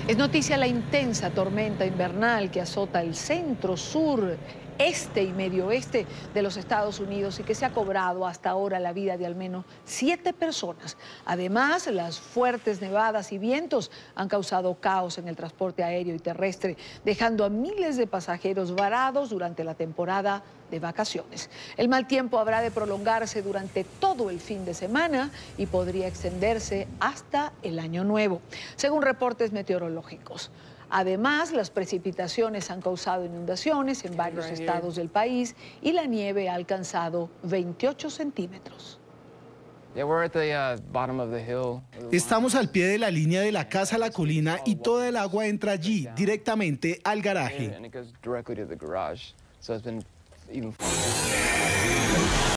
Es noticia la intensa tormenta invernal que azota el centro, sur, este y medio oeste de los Estados Unidos y que se ha cobrado hasta ahora la vida de al menos 7 personas. Además, las fuertes nevadas y vientos han causado caos en el transporte aéreo y terrestre, dejando a miles de pasajeros varados durante la temporada de vacaciones. El mal tiempo habrá de prolongarse durante todo el fin de semana y podría extenderse hasta el año nuevo, según reportes meteorológicos. Además, las precipitaciones han causado inundaciones en varios estados del país y la nieve ha alcanzado 28 centímetros. Estamos al pie de la línea de la casa a la colina y toda el agua entra allí, directamente al garaje.